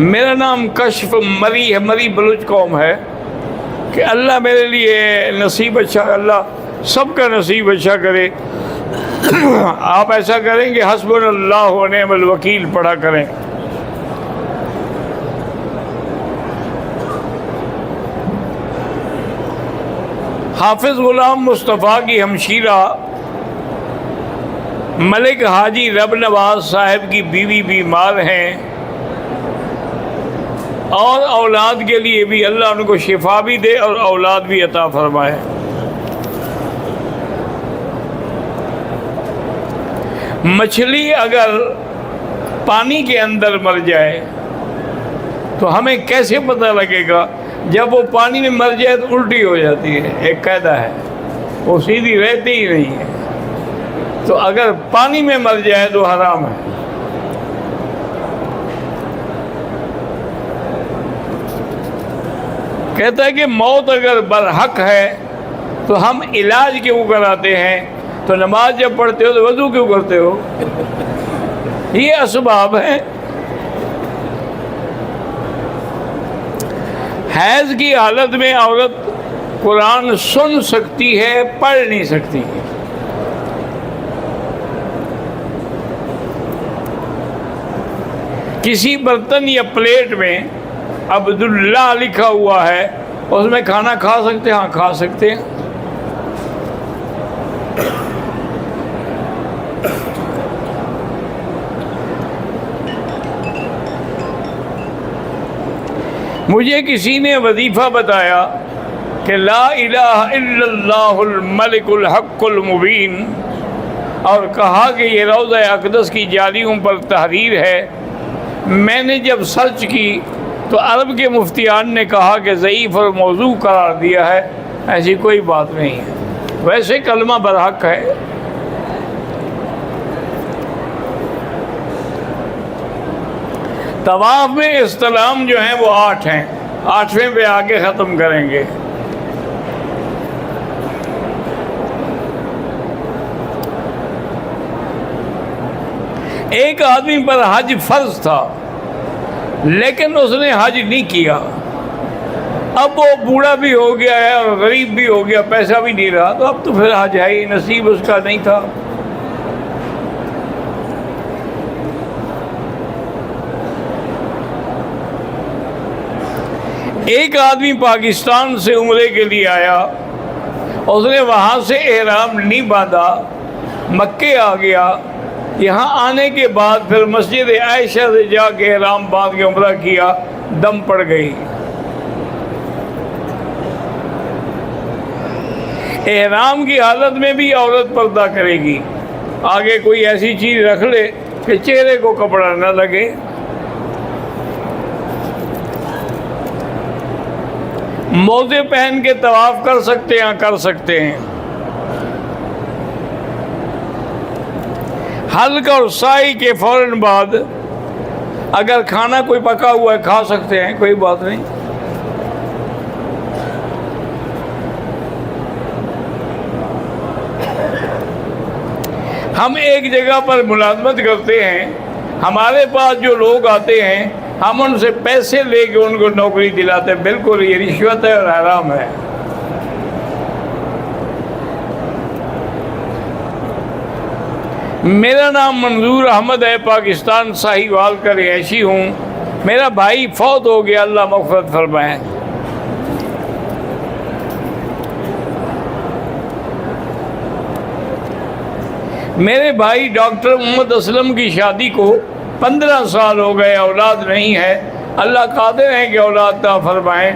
میرا نام کشف مری ہے، مری بلوچ قوم ہے، کہ اللہ میرے لیے نصیب اچھا، اللہ سب کا نصیب اچھا کرے۔ آپ ایسا کریں کہ حسبنا اللہ و نعم الوکیل پڑھا کریں۔ حافظ غلام مصطفیٰ کی ہمشیرہ ملک حاجی رب نواز صاحب کی بیوی بیمار ہیں، اور اولاد کے لیے بھی اللہ ان کو شفا بھی دے اور اولاد بھی عطا فرمائے۔ مچھلی اگر پانی کے اندر مر جائے تو ہمیں کیسے پتہ لگے گا؟ جب وہ پانی میں مر جائے تو الٹی ہو جاتی ہے، ایک قاعدہ ہے، وہ سیدھی رہتی ہی نہیں ہے۔ تو اگر پانی میں مر جائے تو حرام ہے۔ کہتا ہے کہ موت اگر برحق ہے تو ہم علاج کیوں کراتے ہیں؟ تو نماز جب پڑھتے ہو تو وضو کیوں کرتے ہو؟ یہ اسباب ہیں۔ حیض کی حالت میں عورت قرآن سن سکتی ہے، پڑھ نہیں سکتی۔ کسی برتن یا پلیٹ میں عبداللہ لکھا ہوا ہے، اس میں کھانا کھا سکتے ہیں؟ ہاں کھا سکتے ہیں۔ مجھے کسی نے وظیفہ بتایا کہ لا الہ الا اللہ الملک الحق المبین، اور کہا کہ یہ روضہ اقدس کی جالیوں پر تحریر ہے۔ میں نے جب سرچ کی تو عرب کے مفتیان نے کہا کہ ضعیف اور موضوع قرار دیا ہے، ایسی کوئی بات نہیں ہے، ویسے کلمہ برحق ہے۔ طواف میں استلام جو ہیں وہ 8 ہیں، 8ویں پہ آ کے ختم کریں گے۔ ایک آدمی پر حج فرض تھا لیکن اس نے حج نہیں کیا، اب وہ بوڑھا بھی ہو گیا ہے اور غریب بھی ہو گیا، پیسہ بھی نہیں رہا، تو اب تو پھر حج ہے ہی، نصیب اس کا نہیں تھا۔ ایک آدمی پاکستان سے عمرے کے لیے آیا، اس نے وہاں سے احرام نہیں باندھا، مکے آ گیا، یہاں آنے کے بعد پھر مسجد عائشہ سے جا کے احرام باندھ کے عمرہ کیا، دم پڑ گئی۔ احرام کی حالت میں بھی عورت پردہ کرے گی، آگے کوئی ایسی چیز رکھ لے کہ چہرے کو کپڑا نہ لگے۔ موزے پہن کے طواف کر سکتے ہیں؟ کر سکتے ہیں۔ حلق اور سعی کے فوراً بعد اگر کھانا کوئی پکا ہوا ہے کھا سکتے ہیں، کوئی بات نہیں۔ ہم ایک جگہ پر ملازمت کرتے ہیں، ہمارے پاس جو لوگ آتے ہیں ہم ان سے پیسے لے کے ان کو نوکری دلاتے ہیں، بالکل یہ رشوت ہے اور حرام ہے۔ میرا نام منظور احمد ہے، پاکستان ساہیوال کا رہائشی ہوں، میرا بھائی فوت ہو گیا، اللہ مغفرت فرمائے۔ میرے بھائی ڈاکٹر محمد اسلم کی شادی کو 15 سال ہو گئے، اولاد نہیں ہے، اللہ قادر ہے کہ اولاد عطا فرمائیں۔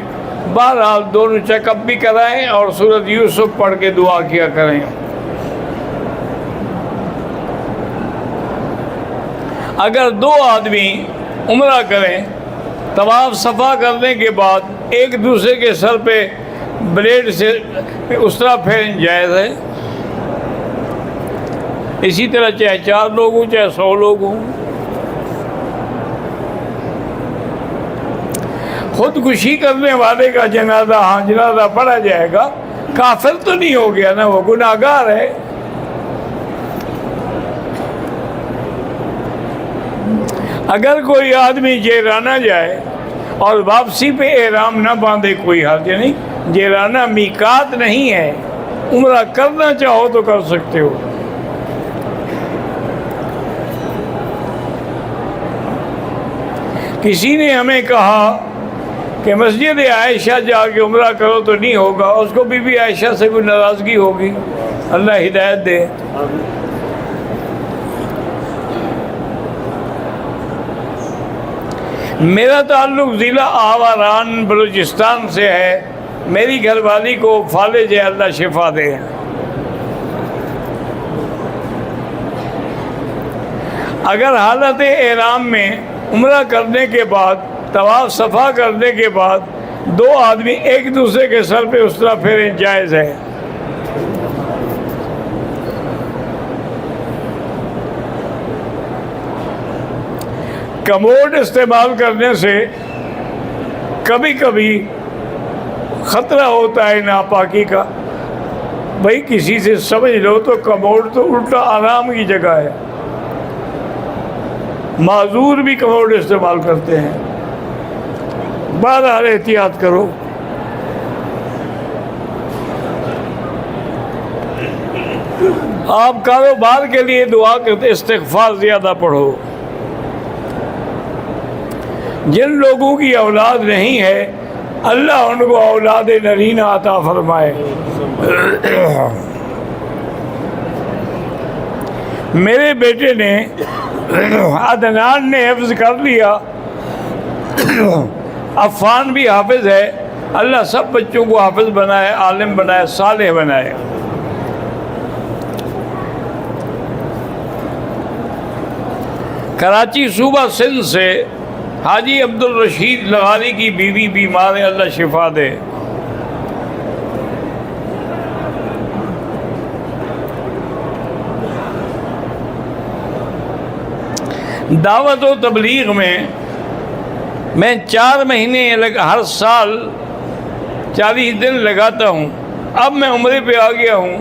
بہرحال دونوں چیک اپ بھی کرائیں اور سورۃ یوسف پڑھ کے دعا کیا کریں۔ اگر 2 آدمی عمرہ کریں، طواف صفا کرنے کے بعد ایک دوسرے کے سر پہ بلیڈ سے اس طرح پھیرنا جائز ہے، اسی طرح چاہے 4 لوگ ہوں چاہے 100 لوگ ہوں۔ خودکشی کرنے والے کا جنازہ، ہاں جنازہ پڑھا جائے گا، کافر تو نہیں ہو گیا نا، وہ گناہگار ہے۔ اگر کوئی آدمی جیرانہ جائے اور واپسی پہ احرام نہ باندھے کوئی حرج نہیں. جیرانہ میقات نہیں ہے، عمرہ کرنا چاہو تو کر سکتے ہو. کسی نے ہمیں کہا کہ مسجد عائشہ جا کے عمرہ کرو تو نہیں ہوگا. اس کو بی بی عائشہ سے کوئی ناراضگی ہوگی، اللہ ہدایت دے. میرا تعلق ضلع آوران بلوچستان سے ہے. میری گھر والی کو فالج ہے، اللہ شفا دے. اگر حالت احرام میں عمرہ کرنے کے بعد طواف صفا کرنے کے بعد دو آدمی ایک دوسرے کے سر پہ اس طرح پھیریں جائز ہے. کموڈ استعمال کرنے سے کبھی کبھی خطرہ ہوتا ہے ناپاکی کا. بھائی کسی سے سمجھ لو تو کموڈ تو الٹا آرام کی جگہ ہے. معذور بھی کموڈ استعمال کرتے ہیں. بہرحال احتیاط کرو. آپ کاروبار کے لیے دعا کرتے، استغفار زیادہ پڑھو. جن لوگوں کی اولاد نہیں ہے اللہ ان کو اولاد نرینہ عطا فرمائے. میرے بیٹے نے عدنان نے حفظ کر لیا، عفان بھی حافظ ہے. اللہ سب بچوں کو حافظ بنائے، عالم بنائے، صالح بنائے. کراچی صوبہ سندھ سے حاجی عبدالرشید لغاری کی بیوی بیمار ہے، اللہ شفا دے. دعوت و تبلیغ میں 4 مہینے ہر سال 40 دن لگاتا ہوں. اب میں عمرے پہ آ گیا ہوں.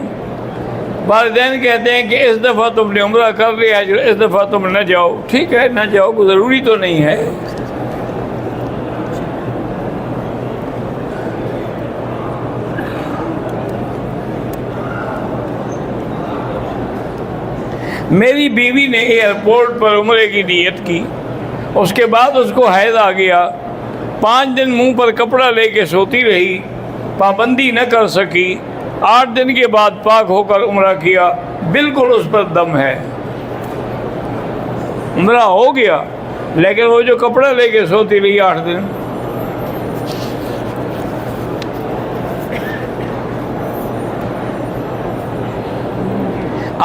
والدین کہتے ہیں کہ اس دفعہ تم نے عمرہ کر لیا، اس دفعہ تم نہ جاؤ. ٹھیک ہے نہ جاؤ، کوئی ضروری تو نہیں ہے. میری بیوی نے ایئرپورٹ پر عمرے کی نیت کی، اس کے بعد اس کو حیض آ گیا. 5 دن منہ پر کپڑا لے کے سوتی رہی، پابندی نہ کر سکی. 8 دن کے بعد پاک ہو کر عمرہ کیا. بالکل اس پر دم ہے، عمرہ ہو گیا، لیکن وہ جو کپڑا لے کے سوتی رہی 8 دن.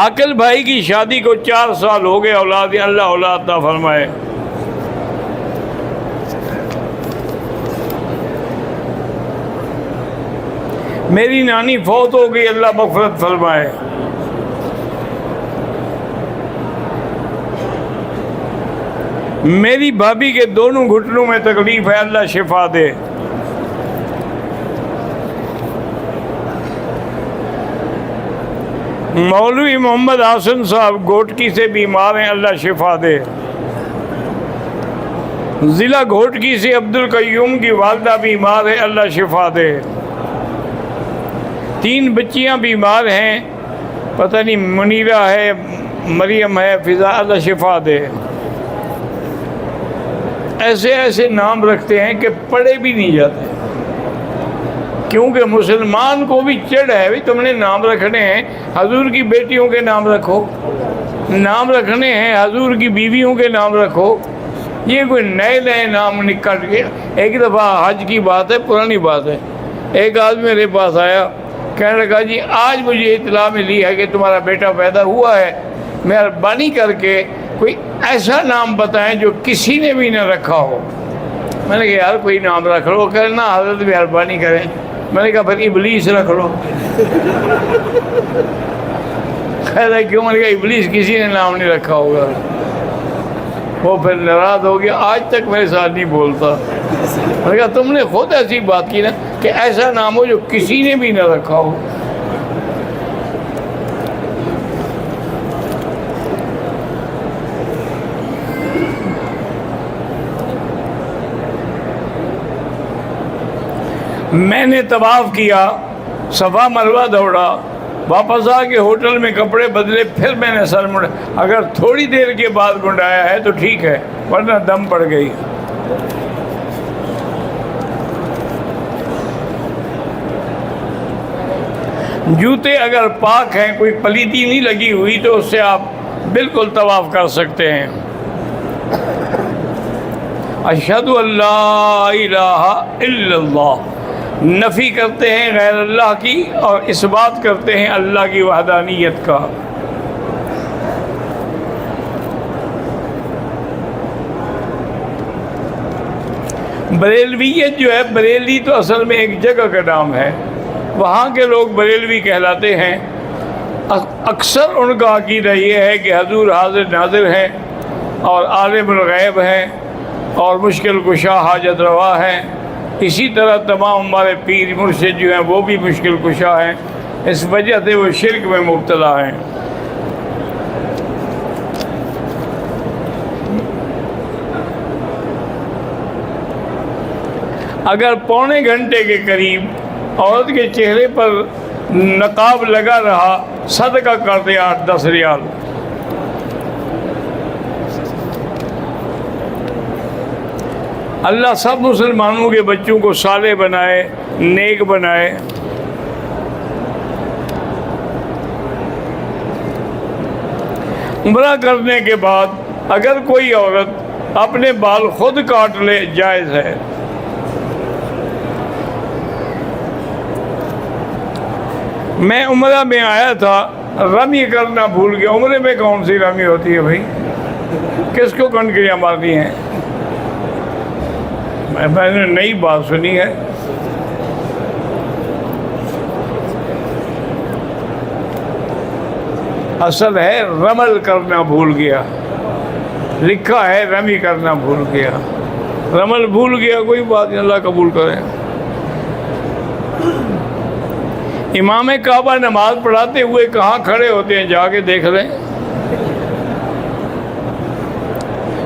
عاقل بھائی کی شادی کو 4 سال ہو گئے، اولاد اللہ اولاد عطا فرمائے. میری نانی فوت ہو گئی، اللہ مغفرت فرمائے. میری بھابھی کے دونوں گھٹنوں میں تکلیف ہے، اللہ شفا دے. مولوی محمد حسن صاحب گھوٹکی سے بیمار ہیں، اللہ شفا دے. ضلع گھوٹکی سے عبدالقیوم کی والدہ بیمار ہے، اللہ شفا دے. 3 بچیاں بیمار ہیں، پتہ نہیں منیرہ ہے، مریم ہے، فضا، اللہ شفا دے. ایسے ایسے نام رکھتے ہیں کہ پڑھے بھی نہیں جاتے، کیونکہ مسلمان کو بھی چڑھ ہے. بھی تم نے نام رکھنے ہیں، حضور کی بیٹیوں کے نام رکھو. نام رکھنے ہیں، حضور کی بیویوں کے نام رکھو. یہ کوئی نئے نام نکل کے. ایک دفعہ حج کی بات ہے، پرانی بات ہے. ایک آدمی میرے پاس آیا، کہنے لگا جی آج مجھے اطلاع ملی ہے کہ تمہارا بیٹا پیدا ہوا ہے، مہربانی کر کے کوئی ایسا نام بتائیں جو کسی نے بھی نہ رکھا ہو. میں نے کہا یار کوئی نام رکھ لو. کہنا حضرت مہربانی کریں. میں نے کہا پھر ابلیس رکھ لو. خیر ہے کیوں؟ میں نے کہا ابلیس کسی نے نام نہیں رکھا ہوگا. وہ پھر ناراض ہو گیا، آج تک میرے ساتھ نہیں بولتا. میں نے کہا تم نے خود ایسی بات کی نا کہ ایسا نام ہو جو کسی نے بھی نہ رکھا ہو. میں نے طواف کیا، صفا مروہ دوڑا، واپس آ کے ہوٹل میں کپڑے بدلے، پھر میں نے سر مڑا۔ اگر تھوڑی دیر کے بعد منڈایا ہے تو ٹھیک ہے، ورنہ دم پڑ گئی۔ جوتے اگر پاک ہیں، کوئی پلیتی نہیں لگی ہوئی، تو اس سے آپ بالکل طواف کر سکتے ہیں۔ اشہد ان لا الہ الا اللہ، نفی کرتے ہیں غیر اللہ کی اور اس بات کرتے ہیں اللہ کی وحدانیت کا۔ بریلویت جو ہے، بریلی تو اصل میں ایک جگہ کا نام ہے، وہاں کے لوگ بریلوی کہلاتے ہیں۔ اکثر ان کا عقیدہ یہ ہے کہ حضور حاضر ناظر ہیں اور عالم الغیب ہیں اور مشکل کشا حاجت روا ہیں۔ اسی طرح تمام ہمارے پیر مرشد جو ہیں وہ بھی مشکل کشا ہیں، اس وجہ سے وہ شرک میں مبتلا ہیں۔ اگر پونے گھنٹے کے قریب عورت کے چہرے پر نقاب لگا رہا، صدقہ کر دے 8-10 ریال۔ اللہ سب مسلمانوں کے بچوں کو صالح بنائے، نیک بنائے۔ عمرہ کرنے کے بعد اگر کوئی عورت اپنے بال خود کاٹ لے، جائز ہے۔ میں عمرہ میں آیا تھا، رمی کرنا بھول گیا۔ عمرے میں کون سی رمی ہوتی ہے بھائی؟ کس کو کنکریاں مارنی ہیں؟ میں نے نئی بات سنی ہے۔ اصل ہے رمل کرنا بھول گیا، لکھا ہے رمی کرنا بھول گیا۔ رمل بھول گیا، کوئی بات نہیں، اللہ قبول کرے۔ امام کعبہ نماز پڑھاتے ہوئے کہاں کھڑے ہوتے ہیں؟ جا کے دیکھ لیں۔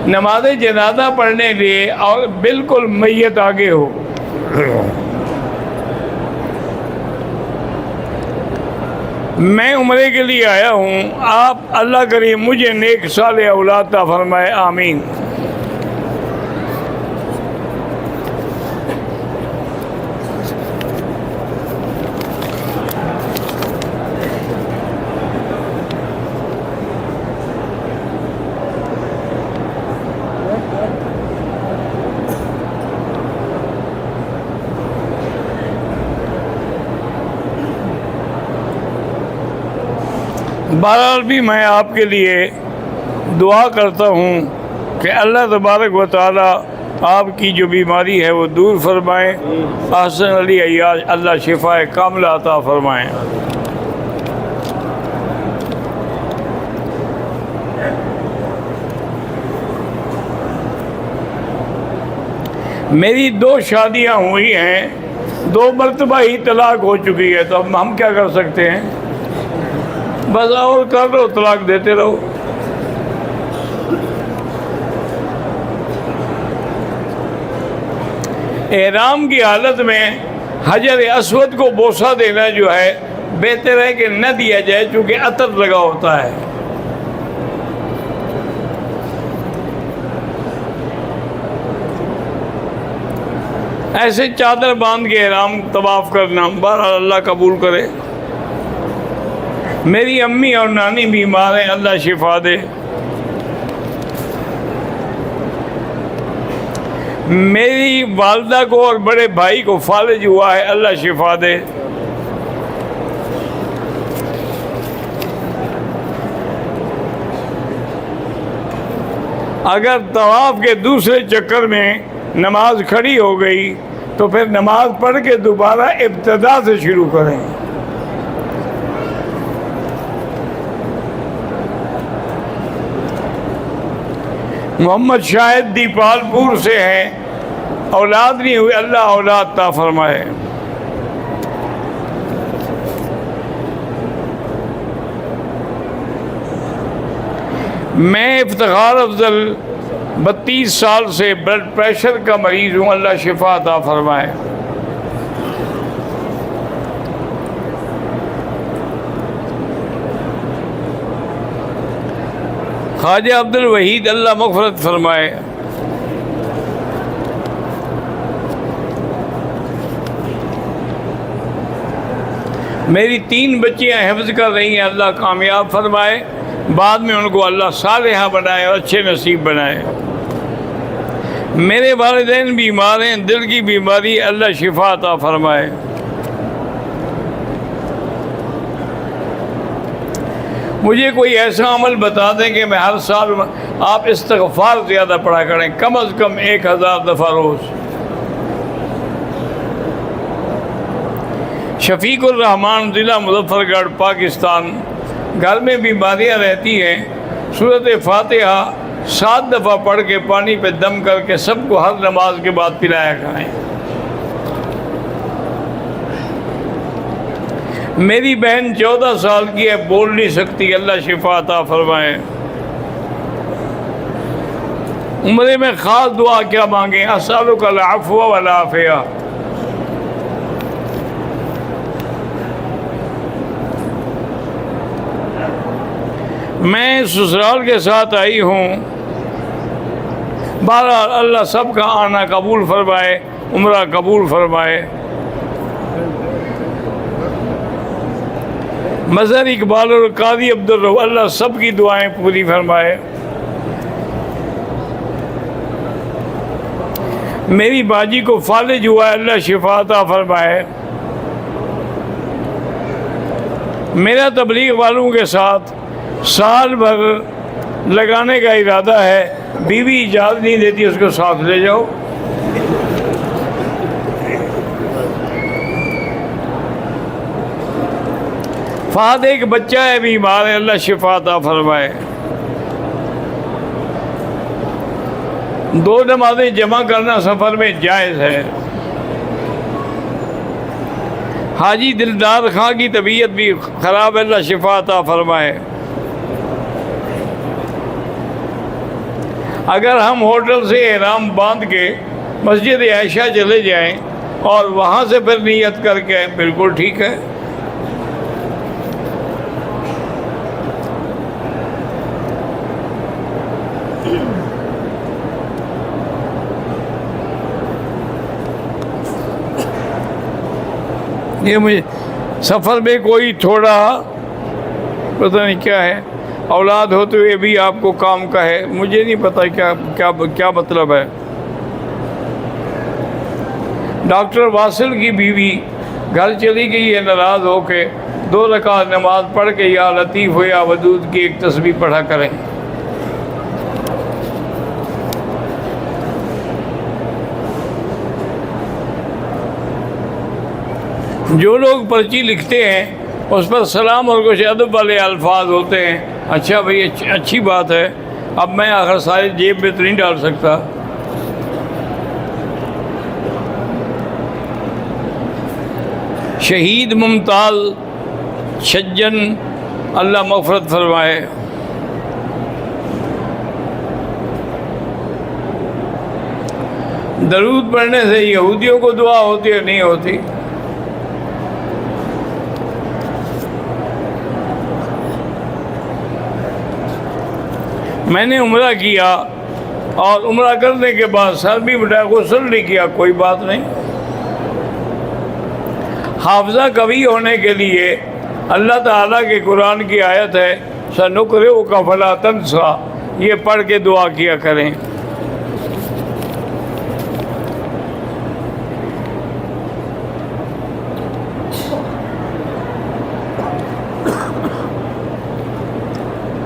نماز جنازہ پڑھنے لیے اور بالکل میت آگے ہو۔ میں عمرے کے لیے آیا ہوں، آپ اللہ کریم مجھے نیک صالح اولاد عطا فرمائے، آمین۔ بہرحال بھی میں آپ کے لیے دعا کرتا ہوں کہ اللہ تبارک و تعالی آپ کی جو بیماری ہے وہ دور فرمائیں، احسن علی عیاض اللہ شفاء کاملہ عطا فرمائیں۔ میری 2 شادیاں ہوئی ہیں، 2 مرتبہ ہی طلاق ہو چکی ہے، تو اب ہم کیا کر سکتے ہیں؟ بس اور کر رہو، طلاق دیتے رہو۔ احرام کی حالت میں حجر اسود کو بوسہ دینا جو ہے بہتر ہے کہ نہ دیا جائے، چونکہ عطر لگا ہوتا ہے۔ ایسے چادر باندھ کے احرام طواف کرنا، بہرحال اللہ قبول کرے۔ میری امی اور نانی بیمار ہیں، اللہ شفا دے۔ میری والدہ کو اور بڑے بھائی کو فالج ہوا ہے، اللہ شفا دے۔ اگر طواف کے دوسرے چکر میں نماز کھڑی ہو گئی تو پھر نماز پڑھ کے دوبارہ ابتدا سے شروع کریں۔ محمد شاہد دیپال پور سے ہیں، اولاد نہیں ہوئی، اللہ اولاد عطا فرمائے۔ میں افتخار افضل 32 سال سے بلڈ پریشر کا مریض ہوں، اللہ شفا عطا فرمائے۔ خواجہ عبد الوحید اللہ مغفرت فرمائے، میری 3 بچیاں حفظ کر رہی ہیں، اللہ کامیاب فرمائے، بعد میں ان کو اللہ صالحہ بنائے اور اچھے نصیب بنائے۔ میرے والدین بیمار ہیں، دل کی بیماری، اللہ شفا عطا فرمائے۔ مجھے کوئی ایسا عمل بتا دیں کہ میں ہر سال آپ استغفار زیادہ پڑھا کریں، کم از کم 1000 دفعہ روز۔ شفیق الرحمان، ضلع مظفر گڑھ، پاکستان۔ گھر میں بیماریاں رہتی ہیں، سورۃ فاتحہ 7 دفعہ پڑھ کے پانی پہ دم کر کے سب کو ہر نماز کے بعد پلایا کریں۔ میری بہن 14 سال کی ہے، بول نہیں سکتی، اللہ شفا عطا فرمائے۔ عمرے میں خاص دعا کیا مانگیں؟ اسألک العفو والعافیہ۔ میں سسرال کے ساتھ آئی ہوں، بہرحال اللہ سب کا آنا قبول فرمائے، عمرہ قبول فرمائے۔ مظہر اقبال اور قاضی عبدالرؤف، اللہ سب کی دعائیں پوری فرمائے۔ میری باجی کو فالج ہوا ہے، اللہ شفا عطا فرمائے۔ میرا تبلیغ والوں کے ساتھ سال بھر لگانے کا ارادہ ہے، بیوی اجازت نہیں دیتی، اس کو ساتھ لے جاؤ۔ فہد ایک بچہ ہے، بیمار ہے، اللہ شفا عطا فرمائے۔ 2 نمازیں جمع کرنا سفر میں جائز ہے۔ حاجی دلدار خان کی طبیعت بھی خراب ہے، اللہ شفا عطا فرمائے۔ اگر ہم ہوٹل سے احرام باندھ کے مسجد عائشہ چلے جائیں اور وہاں سے پھر نیت کر کے، بالکل ٹھیک ہے۔ یہ مجھے سفر میں کوئی تھوڑا پتہ نہیں کیا ہے، اولاد ہوتے ہوئے بھی آپ کو کام کا ہے، مجھے نہیں پتہ کیا مطلب ہے۔ ڈاکٹر واصل کی بیوی گھر چلی گئی ہے ناراض ہو کے، 2 رکعت نماز پڑھ کے یا لطیف و یا ودود کی ایک تسبیح پڑھا کریں۔ جو لوگ پرچی لکھتے ہیں اس پر سلام اور کچھ ادب والے الفاظ ہوتے ہیں، اچھا بھائی اچھی بات ہے، اب میں آخر ساری جیب میں تو نہیں ڈال سکتا۔ شہید ممتاز شجن، اللہ مغفرت فرمائے۔ درود پڑھنے سے یہودیوں کو دعا ہوتی ہے نہیں ہوتی؟ میں نے عمرہ کیا اور عمرہ کرنے کے بعد سر بھی مٹایا، غسل نہیں کیا، کوئی بات نہیں۔ حافظہ قوی ہونے کے لیے اللہ تعالیٰ کے قرآن کی آیت ہے سَنُقْرِئُكَ فَلَا تَنْسَىٰ، یہ پڑھ کے دعا کیا کریں۔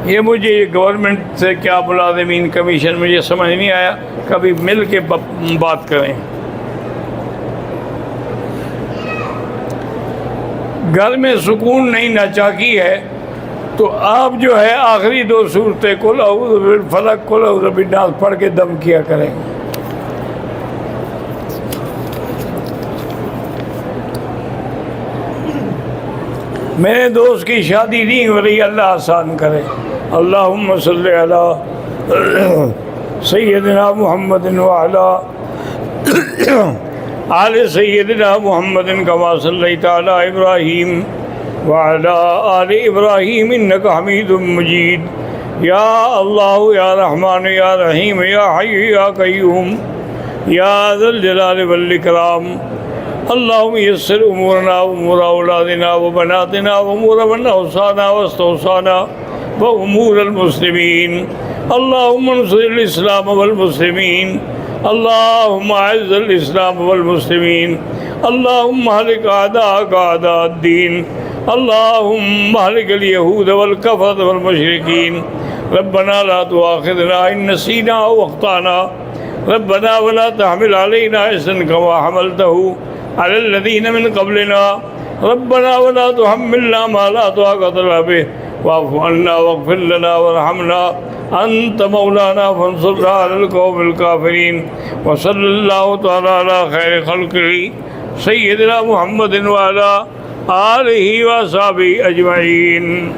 یہ مجھے گورنمنٹ سے کیا ملازمین کمیشن مجھے سمجھ نہیں آیا، کبھی مل کے بات کریں۔ گھر میں سکون نہیں، ناچاکی ہے، تو آپ جو ہے آخری 2 صورتیں قل اعوذ بالفلق قل اعوذ بالناس پڑھ کے دم کیا کریں۔ میرے دوست کی شادی نہیں ہو رہی، اللہ آسان کرے۔ اللہم صلی علی سیدنا محمد وعلی آل سیدنا محمد کما صلیت علی ابراہیم وعلی آل ابراہیم انک حمید مجید۔ یا اللہ یا رحمان یا رحیم یا حی یا قیوم یا ذا الجلال والاکرام اللہم یسر امورنا وامور اولادنا وبناتنا وامور من اوصانا واستوصانا وامور المسلمین اللہم انصر الاسلام والمسلمین اللہم اعز الاسلام والمسلمین اللہم اہلک اعداءک اعداء الدین اللہم اہلک الیہود والکفرۃ والمشرکین ربنا لا تؤاخذنا ان نسینا او اخطانا ربنا ولا تحمل علينا إصرا كما حملته على الذين من قبلنا ربنا ولا تحملنا ما لا طاقة لنا به واعف عنا واغفر لنا وارحمنا أنت مولانا فانصرنا على القوم الكافرين وصلى الله تعالى على خير خلقه سيدنا محمد وعلى آله وصحبه أجمعين.